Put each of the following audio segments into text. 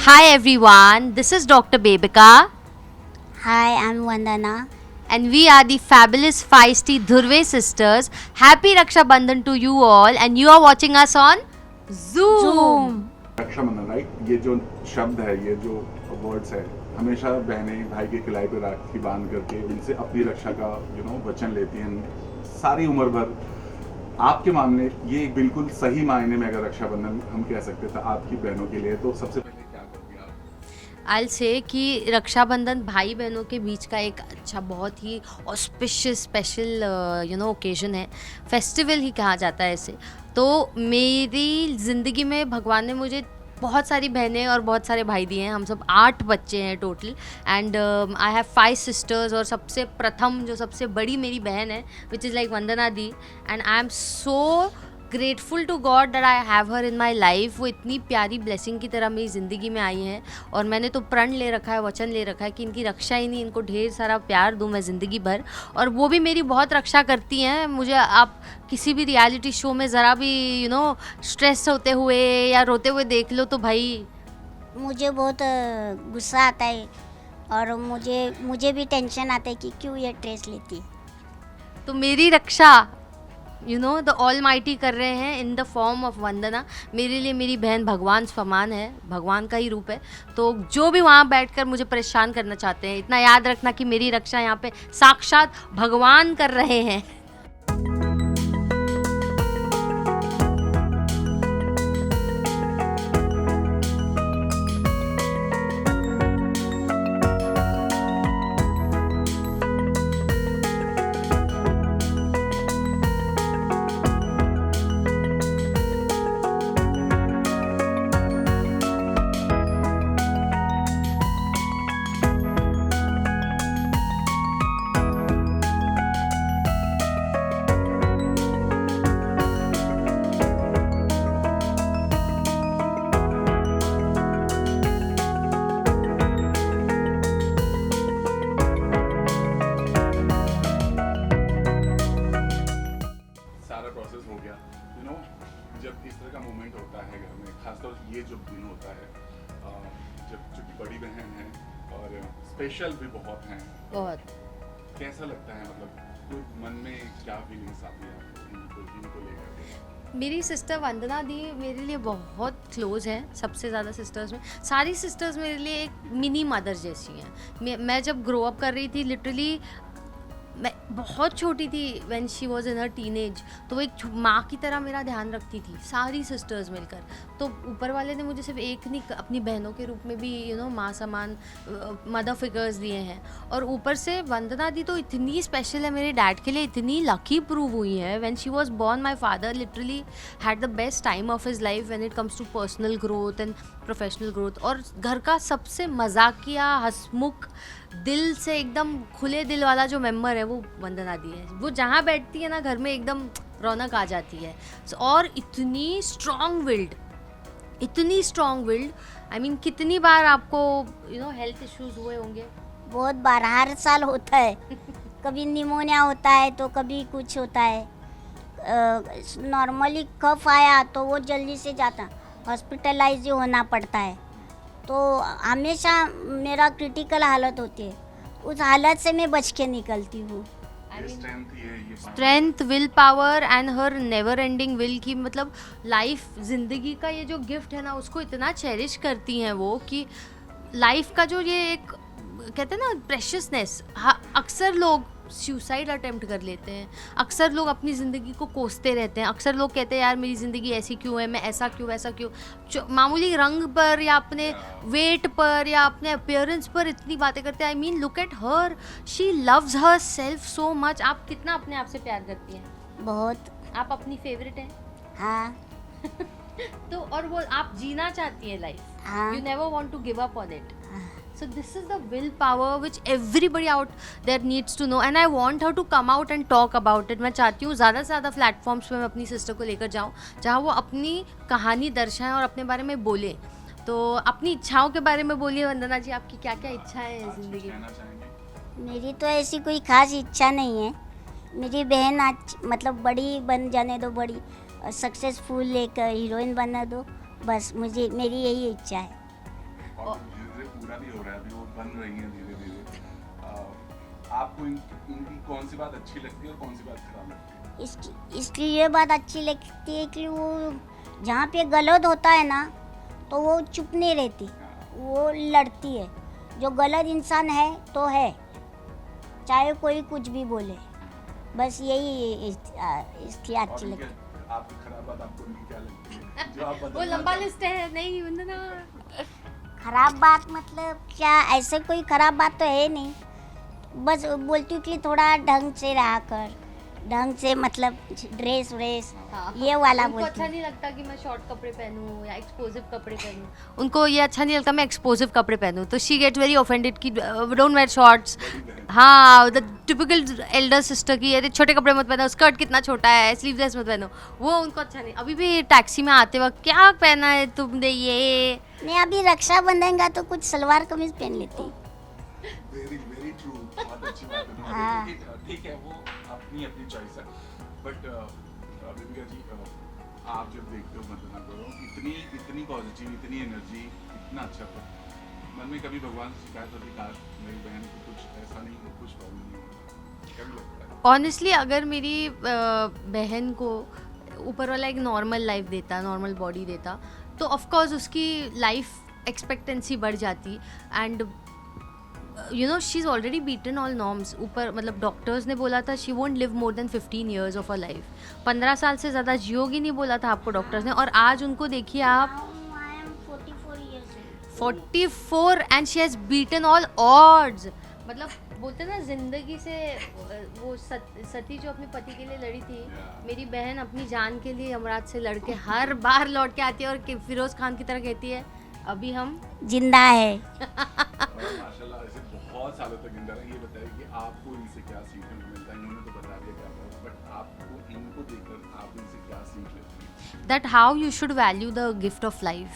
Hi everyone, this is Dr. Bebika Hi, I'm Vandana. and we are the fabulous feisty Dhurve sisters. Happy Raksha Bandhan to you all and you are watching us on Zoom. Rakshabandhan right, ये जो शब्द है, ये जो words है, हमेशा बहनें भाई के कलाई पे राखी बांध करके उनसे अपनी रक्षा का वचन लेती हैं सारी उम्र भर। आपके मामले ये बिल्कुल सही मायने में अगर रक्षाबंधन हम कह सकते थे आपकी बहनों के लिए, तो सबसे पहले क्या करोगे आप? I'll say कि रक्षाबंधन भाई बहनों के बीच का एक अच्छा बहुत ही ऑस्पिशियस स्पेशल ओकेजन है, फेस्टिवल ही कहा जाता है इसे। तो मेरी ज़िंदगी में भगवान ने मुझे बहुत सारी बहनें और बहुत सारे भाई दिए हैं। हम सब 8 बच्चे हैं total and I have 5 sisters. और सबसे प्रथम जो सबसे बड़ी मेरी बहन है which is like Vandana di, and I am so grateful to God that I have her in my life. वो इतनी प्यारी ब्लेसिंग की तरह मेरी ज़िंदगी में आई हैं और मैंने तो प्रण ले रखा है, वचन ले रखा है कि इनकी रक्षा ही नहीं, इनको ढेर सारा प्यार दूँ मैं ज़िंदगी भर। और वो भी मेरी बहुत रक्षा करती हैं। मुझे आप किसी भी रियलिटी शो में ज़रा भी स्ट्रेस होते हुए या रोते हुए देख लो तो भाई मुझे बहुत गुस्सा आता है और मुझे भी टेंशन आता है कि क्यों ये ट्रेस लेती है। तो मेरी रक्षा द ऑल माइटी कर रहे हैं इन द फॉर्म ऑफ वंदना। मेरे लिए मेरी बहन भगवान समान है, भगवान का ही रूप है। तो जो भी वहाँ बैठकर मुझे परेशान करना चाहते हैं, इतना याद रखना कि मेरी रक्षा यहाँ पे साक्षात भगवान कर रहे हैं। सारा प्रोसेस हो गया। जब इस तरह का मोमेंट होता है घर में, खासतौर से ये जो दिन होता है, जब चूंकि बड़ी बहन है और स्पेशल भी बहुत हैं, बहुत कैसा लगता है? मतलब कोई मन में क्या फीलिंग्स आती है इनको लेकर के? मेरी सिस्टर वंदना दी मेरे लिए बहुत क्लोज है। सबसे ज़्यादा सिस्टर्स में सारी सिस्टर्स मेरे लिए एक मिनी मदर जैसी हैं। मैं जब ग्रो अप कर रही थी, लिटरली मैं बहुत छोटी थी when she was in her teenage, तो वो एक माँ की तरह मेरा ध्यान रखती थी, सारी सिस्टर्स मिलकर। तो ऊपर वाले ने मुझे सिर्फ एक नहीं, अपनी बहनों के रूप में भी माँ समान मदर फिगर्स दिए हैं। और ऊपर से वंदना दी तो इतनी स्पेशल है मेरे डैड के लिए, इतनी लकी प्रूव हुई है। When she was born my father literally had the best time of his life when it comes to personal growth and professional growth. और घर का सबसे मजाकिया, हंसमुख, दिल से एकदम खुले दिल वाला जो मेंबर है वो वंदना दी है। वो जहाँ बैठती है ना घर में एकदम रौनक आ जाती है। और इतनी स्ट्रॉन्ग विल्ड, आई मीन कितनी बार आपको हेल्थ इश्यूज हुए होंगे? बहुत बार, हर साल होता है। कभी निमोनिया होता है तो कभी कुछ होता है। नॉर्मली कफ आया तो वो जल्दी से जाता, हॉस्पिटलाइज होना पड़ता है। तो हमेशा मेरा क्रिटिकल हालत होती है, उस हालत से मैं बच के निकलती हूँ। Strength, will power and her never ending will की, मतलब लाइफ, जिंदगी का ये जो गिफ्ट है ना, उसको इतना चेरिश करती हैं वो कि लाइफ का जो ये एक कहते हैं ना प्रेशियसनेस। अक्सर लोग सुसाइड अटेम्प्ट कर लेते हैं, अक्सर लोग अपनी ज़िंदगी को कोसते रहते हैं, अक्सर लोग कहते हैं यार मेरी ज़िंदगी ऐसी क्यों है, मैं ऐसा क्यों वैसा क्यों। मामूली रंग पर या अपने वेट पर या अपने अपीयरेंस पर इतनी बातें करते हैं। I mean look at her, she loves her self so much. आप कितना अपने आप से प्यार करती हैं? बहुत। आप अपनी फेवरेट हैं? हाँ। तो और वो आप जीना चाहती हैं लाइफ, हाँ। You never want to give up on it. So this is the willpower which everybody out there needs to know and I want her to come out and talk about it. मैं चाहती हूँ ज़्यादा से ज़्यादा platforms पे मैं अपनी sister को लेकर जाऊँ जहाँ वो अपनी कहानी दर्शाएं और अपने बारे में बोलें। तो अपनी इच्छाओं के बारे में बोलिए वंदना जी, आपकी क्या क्या इच्छाएं हैं ज़िंदगी में? मेरी तो ऐसी कोई खास इच्छा नहीं है। मेरी बहन आज मतलब बड़ी बन जाने दो, बड़ी सक्सेसफुल एक हीरोइन बना दो, बस मुझे मेरी यही इच्छा है। धीरे धीरे पूरा भी हो रहा है, अभी वो बन रही है धीरे धीरे। आपको इनकी कौन सी बात अच्छी लगती है और कौन सी बात खराब लगती है? इसकी ये बात अच्छी लगती है कि वो जहाँ पे गलत होता है ना तो वो चुप नहीं रहती, वो लड़ती है। जो गलत इंसान है तो है, चाहे कोई कुछ भी बोले, बस यही इसकी और अच्छी लगती है। आपकी खराब बात आपको उनकी क्या लगती है जो आप वो लंबा लिस्ट है, नहीं वंदना। खराब बात मतलब क्या, ऐसे कोई खराब बात तो है नहीं, बस बोलती हूँ कि थोड़ा ढंग से रहा कर, ढंग से मतलब ड्रेस व्रेस हाँ, ये वाला उनको बोलती अच्छा हूँ। नहीं लगता कि मैं शॉर्ट कपड़े पहनूं या एक्सपोजिव कपड़े पहनूं, उनको ये अच्छा नहीं लगता मैं एक्सपोजिव कपड़े पहनूं, तो शी गेट वेरी ऑफेंडेड कि डोंट वेयर शॉर्ट्स। हाँ, द टिपिकल एल्डर सिस्टर की अरे छोटे कपड़े मत पहनो, स्कर्ट कितना छोटा है, स्लीवलेस मत पहनो, वो उनको अच्छा नहीं। अभी भी टैक्सी में आते वक्त क्या पहना है तुमने ये, मैं अभी रक्षाबंधन का तो कुछ सलवार कमीज पहन लेती हूँ। वेरी वेरी ट्रू, बहुत अच्छी बात है तुम्हारी। हाँ। ठीक है, वो अपनी अपनी चॉइस है, बट दीपिका जी आप जब देखते हो वंदना को, इतनी पॉजिटिव, इतनी एनर्जी, इतना अच्छा, मन में कभी भगवान से शिकायत होती काश मेरी बहन को कुछ ऐसा नहीं हो, कुछ प्रॉब्लम नहीं होता, कभी लगता है? ऑनेस्टली अगर मेरी बहन को ऊपर वाला एक नॉर्मल लाइफ देता, नॉर्मल बॉडी देता, तो ऑफकोर्स उसकी लाइफ एक्सपेक्टेंसी बढ़ जाती। And you know she is already beaten all norms. ऊपर मतलब डॉक्टर्स ने बोला था she won't live more than 15 years of a life, 15 साल से ज़्यादा जियोगी नहीं बोला था आपको डॉक्टर्स ने, और आज उनको देखिए आप 44 and she has beaten all odds. मतलब बोलते ना जिंदगी से वो सती जो अपने पति के लिए लड़ी थी, मेरी बहन अपनी जान के लिए यमराज से लड़के हर बार लौट के आती है और फिरोज खान की तरह कहती है अभी हम जिंदा है। और माशाल्लाह ऐसे बहुत सालों तक जिंदा रहे। ये बताइए कि आपको इनसे क्या सीखने को मिलता है? इन्होंने तो बता दिया क्या बात, बट आपको इनको देखकर आप इनसे क्या सीख लेते हैं? That how you should value the gift of life,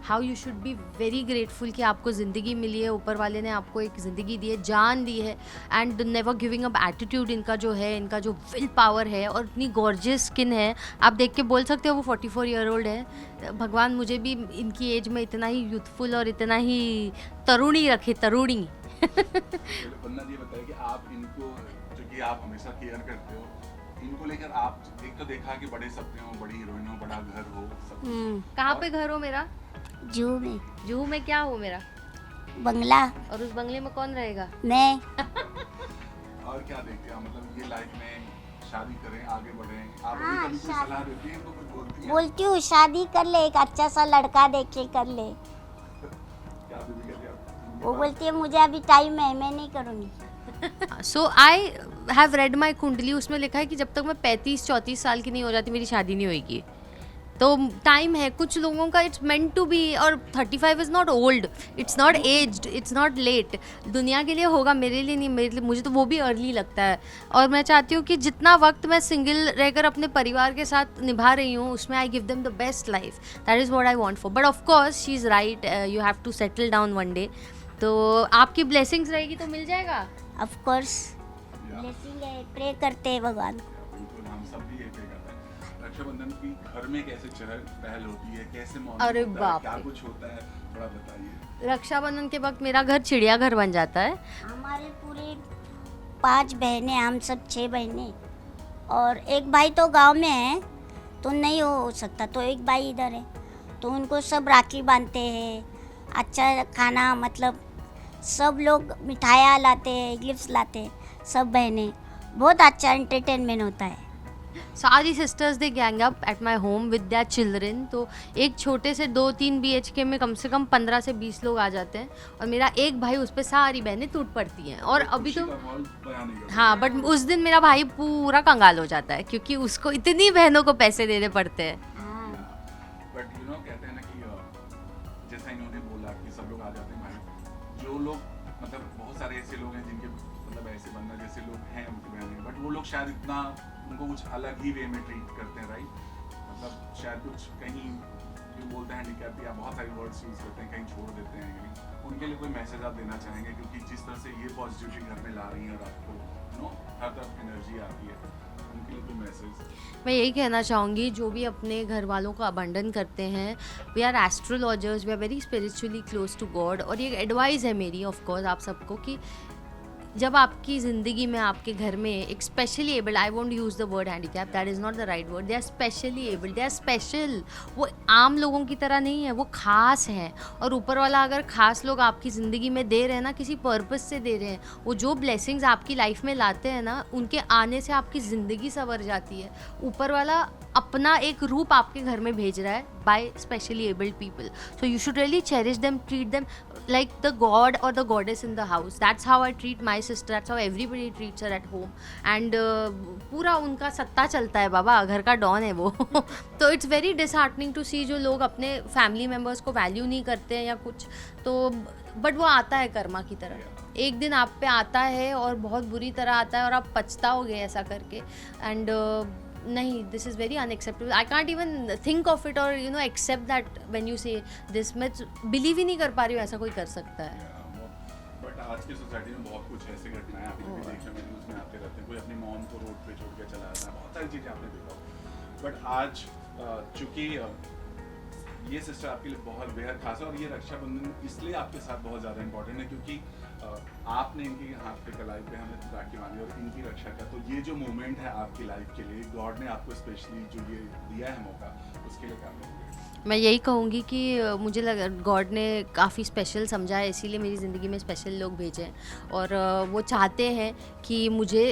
how you should be very grateful कि आपको ज़िंदगी मिली है, ऊपर वाले ने आपको एक ज़िंदगी दी है, जान दी है, and never giving up attitude इनका जो है, इनका जो विल पावर है, और इतनी गॉर्जियस स्किन है, आप देख के बोल सकते हो वो 44 ईयर ओल्ड है। भगवान मुझे भी इनकी एज में इतना ही यूथफुल और इतना ही तरुणी रखे, तरुणी। वंदना जी बताइए कि आप इनको, जो कि आप हमेशा केयर करते हो, इनको लेकर आप एक तो देखा कि बड़े सपने हो, बड़ी हीरोइन हो, बड़ा घर हो, सब कुछ। कहाँ पे घर हो मेरा? जू में जूहू में क्या हो मेरा? बंगला, और उस बंगले में कौन रहेगा? मैं। और क्या देखते हैं मतलब ये लाइफ में शादी करें, आगे बढ़ें, आप हाँ, कभी कोई सलाह देती हैं इनको, कुछ बोलती हैं? बोलती हूँ शादी कर ले, एक अच्छा सा लड़का देख के कर ले। क्या दीदी कहती हैं आप? वो बोलती है मुझे अभी टाइम है, मैं नहीं करूँगी। सो आई हैव रेड माई कुंडली, उसमें लिखा है कि जब तक मैं 35-34 साल की नहीं हो जाती मेरी शादी नहीं होगी। तो टाइम है कुछ लोगों का, इट्स मेंट टू बी, और 35 is not old, it's not aged, it's not let. दुनिया के लिए होगा, मेरे लिए नहीं, मेरे लिए मुझे तो वो भी अर्ली लगता है। और मैं चाहती हूँ कि जितना वक्त मैं सिंगल रहकर अपने परिवार के साथ निभा रही हूँ उसमें I give them the best life, that is what I want for. But of course she is right, you have to settle down one day. तो आपकी ब्लेसिंग्स रहेगी तो मिल जाएगा। ऑफ कोर्स या, ब्लेसिंग है, प्रे करते हैं भगवान को। बिल्कुल, हम सब भी ये पे करते हैं। रक्षाबंधन की घर में कैसे चहल पहल होती है, कैसे मौसम अरे होता है, बाप क्या रे। कुछ होता है, थोड़ा बताइए। रक्षाबंधन के वक्त मेरा घर चिड़ियाघर बन जाता है। हमारे पूरे 5 बहनें, हम सब 6 बहनें, और एक भाई तो गांव में है तो नहीं हो सकता, तो एक भाई इधर है, तो उनको सब राखी बांधते हैं, अच्छा खाना, मतलब सब लोग मिठाइयाँ लाते हैं, गिफ्ट्स लाते हैं, सब बहनें, बहुत अच्छा एंटरटेनमेंट होता है। सारी sisters they gang up at my home with their children. तो एक छोटे से 2-3 BHK में कम से कम 15 से 20 लोग आ जाते हैं, और मेरा एक भाई उस पर सारी बहनें टूट पड़ती हैं। और अभी खुशी तो का माहौल बयान नहीं कर हाँ, बट उस दिन मेरा भाई पूरा कंगाल हो जाता है क्योंकि उसको इतनी बहनों को पैसे देने पड़ते हैं। बट यू नो कहते हैं ना कि जैसा इन्होंने बोला कि सब लोग आ जाते हैं भाई, जो लोग मतलब बहुत सारे ऐसे लोग हैं जिनके मतलब ऐसे बनना जैसे लोग हैं उनकी बहनें, बट वो लोग शायद इतना उनको कुछ अलग ही वे में ट्रीट करते हैं, राइट? मतलब शायद कुछ कहीं जो बोलते हैं हैंडीकैप या बहुत सारे वर्ड्स यूज़ करते हैं, कहीं छोड़ देते हैं कहीं, उनके लिए कोई मैसेज आप देना चाहेंगे? क्योंकि जिस तरह से ये पॉजिटिविटी घर में ला रही है और आपको यू नो हर तरफ एनर्जी आती है, उनके लिए कोई मैसेज? मैं यही कहना चाहूँगी, जो भी अपने घर वालों को अबंडन करते हैं, we are astrologers, we are very spiritually close to God. और ये एडवाइस है मेरी ऑफ कोर्स आप सबको कि जब आपकी ज़िंदगी में आपके घर में एक specially abled, I won't use the word handicap, that is not the right word, they are specially abled, they are special. वो आम लोगों की तरह नहीं है, वो खास हैं। और ऊपर वाला अगर खास लोग आपकी ज़िंदगी में दे रहे हैं ना, किसी पर्पस से दे रहे हैं, वो जो ब्लेसिंग्स आपकी लाइफ में लाते हैं ना, उनके आने से आपकी ज़िंदगी संवर जाती है। ऊपर वाला अपना एक रूप आपके घर में भेज रहा है by specially abled people, so you should really cherish them, treat them like the god or the goddess in the house. That's how I treat my sister, that's how everybody treats her at home. And पूरा उनका सत्ता चलता है बाबा, घर का don है वो। तो इट्स वेरी डिसहार्टनिंग टू सी जो लोग अपने फैमिली मेम्बर्स को वैल्यू नहीं करते हैं या कुछ, तो बट वो आता है कर्मा की तरह, एक दिन आप पे आता है और बहुत बुरी तरह आता है और आप पछताओगे ऐसा करके। एंड नहीं, this is very unacceptable, I can't even think of it और you know accept that when you say this. मैं बिलीव ही नहीं कर पा रही हूँ ऐसा कोई कर सकता है। बट आज की सोसाइटी में बहुत कुछ ऐसी घटनाएं आपने भी देखी होंगी, न्यूज़ में आते रहते हैं, कोई अपनी मॉम को रोड पे छोड़ के चला जाता है, बहुत सारी चीज़ें आपने देखा। बट आज चूंकि ये सिस्टर आपके लिए बहुत बेहद खास है और ये रक्षाबंधन इसलिए आपके साथ बहुत ज़्यादा इंपॉर्टेंट है क्योंकि आपने इनके हाथ पे कलाई पे हमें राखी बांधी और इनकी रक्षा का, तो ये जो मोमेंट है आपकी लाइफ के लिए, गॉड ने आपको स्पेशली जो ये दिया है मौका, उसके लिए काम करेंगे। मैं यही कहूँगी कि मुझे लगा गॉड ने काफ़ी स्पेशल समझा है, इसीलिए मेरी ज़िंदगी में स्पेशल लोग भेजे हैं। और वो चाहते हैं कि मुझे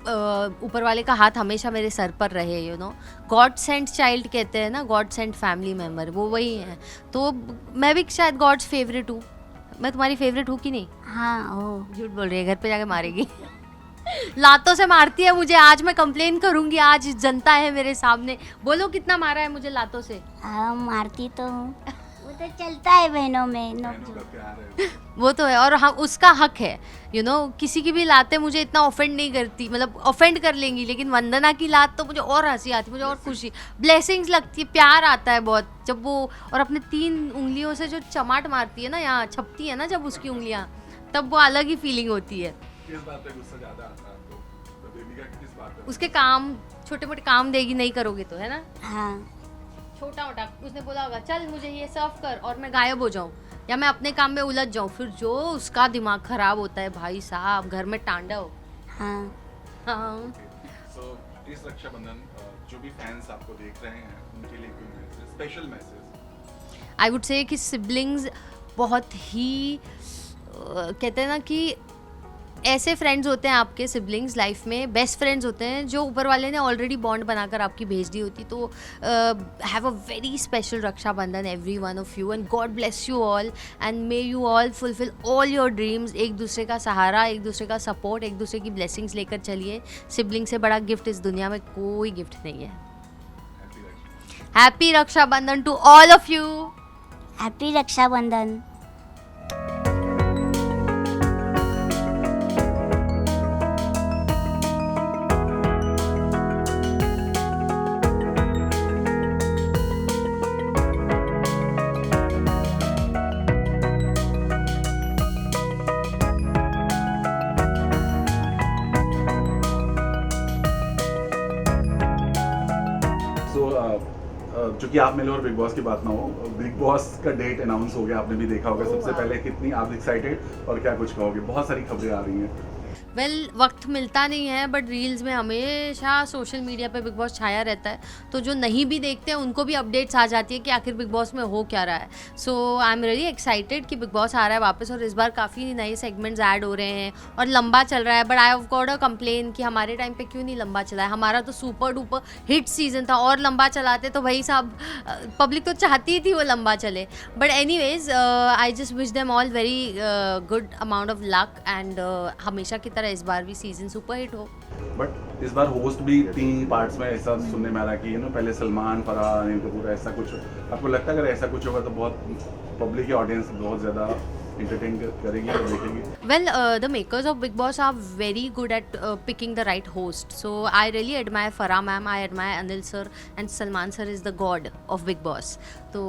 ऊपर वाले का हाथ हमेशा मेरे सर पर रहे, you know. God sent child कहते हैं ना, गॉड सेंट फैमिली मेम्बर, वो वही है। तो मैं भी शायद गॉड्स फेवरेट हूँ। मैं तुम्हारी फेवरेट हूँ कि नहीं? हाँ हो। झूठ बोल रही है, घर पे जाके मारेगी। लातों से मारती है मुझे, आज मैं कंप्लेन करूंगी, आज जनता है मेरे सामने, बोलो कितना मारा है मुझे लातों से। हाँ मारती तो हूँ, वो तो चलता है बहनों में बहनों नोक-झोंक। का प्यार है। वो तो है, और हम उसका हक है, यू नो। किसी की भी लातें मुझे इतना ऑफेंड नहीं करती, मतलब ऑफेंड कर लेंगी, लेकिन वंदना की लात तो मुझे और हंसी आती, मुझे और खुशी, ब्लेसिंग्स लगती है, प्यार आता है बहुत जब वो, और अपने 3 उंगलियों से जो चमाट मारती है ना, यहाँ छपती है ना जब उसकी उंगलियाँ, तब वो अलग ही फीलिंग होती है। किस बात पे गुस्सा ज़्यादा आता है आपको? तो बेबी का किस बात पे? उसके काम, छोटे मोटे काम देगी, नहीं करोगे तो, है ना। हाँ छोटा मोटा उसने बोला होगा चल मुझे ये सर्व कर, और मैं गायब हो जाऊँ या मैं अपने काम में उलझ जाऊँ, फिर जो उसका दिमाग खराब होता है भाई साहब, घर में तांडव। हाँ। हाँ, सो इस रक्षाबंधन जो भी फैंस आपको देख रहे हैं उनके लिए कोई message, special message? I would say कि सिबलिंग्स बहुत ही कहते हैं ना कि ऐसे फ्रेंड्स होते हैं आपके सिबलिंग्स लाइफ में, बेस्ट फ्रेंड्स होते हैं जो ऊपर वाले ने ऑलरेडी बॉन्ड बनाकर आपकी भेज दी होती। तो have a very special Rakshabandhan every one of you, and God bless you all, and may you all fulfil all your dreams. एक दूसरे का सहारा, एक दूसरे का सपोर्ट, एक दूसरे की ब्लेसिंग्स लेकर चलिए। सिबलिंग से बड़ा गिफ्ट इस दुनिया में कोई गिफ्ट नहीं है। Happy Rakshabandhan to all of you. Happy Rakshabandhan. चूंकि आप मिले और बिग बॉस की बात ना हो, बिग बॉस का डेट अनाउंस हो गया, आपने भी देखा होगा। सबसे पहले कितनी आप एक्साइटेड और क्या कुछ कहोगे? बहुत सारी खबरें आ रही हैं। वक्त मिलता नहीं है, बट रील्स में हमेशा सोशल मीडिया पे बिग बॉस छाया रहता है, तो जो नहीं भी देखते हैं उनको भी अपडेट्स आ जाती है कि आखिर बिग बॉस में हो क्या रहा है। सो आई एम रियली एक्साइटेड कि बिग बॉस आ रहा है वापस, और इस बार काफ़ी नए सेगमेंट्स ऐड हो रहे हैं और लंबा चल रहा है। But I have got a complain कि हमारे टाइम पे क्यों नहीं लंबा चला है, हमारा तो सुपर डुपर हिट सीजन था, और लंबा चलाते तो भाई साहब पब्लिक तो चाहती ही थी वो लंबा चले। But anyways I just wish them all very good amount of luck, and हमेशा की तरह इस बार भी सीजन सुपर हिट हो। बट इस बार होस्ट भी 3 पार्ट्स में ऐसा सुनने में आ रहा है कि यू नो पहले सलमान, फरहान, अनिल कपूर, ऐसा कुछ। आपको लगता है अगर ऐसा कुछ होगा तो बहुत पब्लिक की ऑडियंस बहुत ज़्यादा entertain करेगी और देखेगी? Well, the makers of Big Boss are very good at picking the right host. So I really admire Farah ma'am, I admire Anil sir, and Salman sir is the god of Big Boss. तो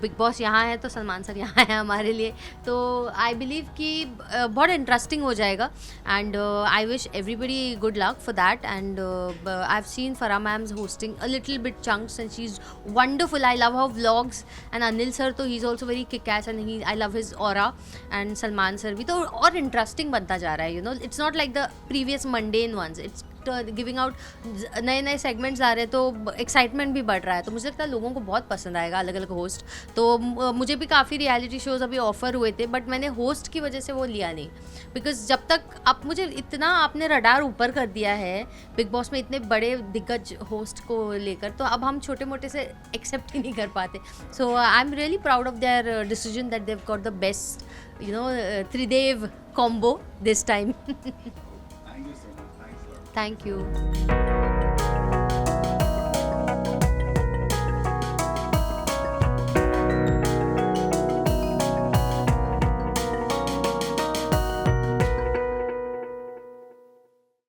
big boss यहाँ है तो Salman sir यहाँ है हमारे लिए, तो I believe कि बहुत इंटरेस्टिंग हो जाएगा and I wish everybody good luck for that and I have seen Farah ma'am's hosting a little bit chunks and she is wonderful, I love her vlogs and Anil sir तो he is also very kick ass and he I love his aura and Salman sir भी, तो और interesting बनता जा रहा है, you know it's not like the previous mundane ones, it's giving out नए नए सेगमेंट्स आ रहे हैं तो एक्साइटमेंट भी बढ़ रहा है, तो मुझे लगता है लोगों को बहुत पसंद आएगा अलग अलग होस्ट। तो मुझे भी काफ़ी रियलिटी शोज़ अभी ऑफर हुए थे बट मैंने होस्ट की वजह से वो लिया नहीं, बिकॉज जब तक आप मुझे इतना आपने रडार ऊपर कर दिया है बिग बॉस में इतने बड़े दिग्गज होस्ट को लेकर, तो अब हम छोटे मोटे से एक्सेप्ट ही नहीं कर पाते। So I am really proud of their decision that they've got the best Tridev combo this time. Thank you so much. Thanks a lot. Thank you.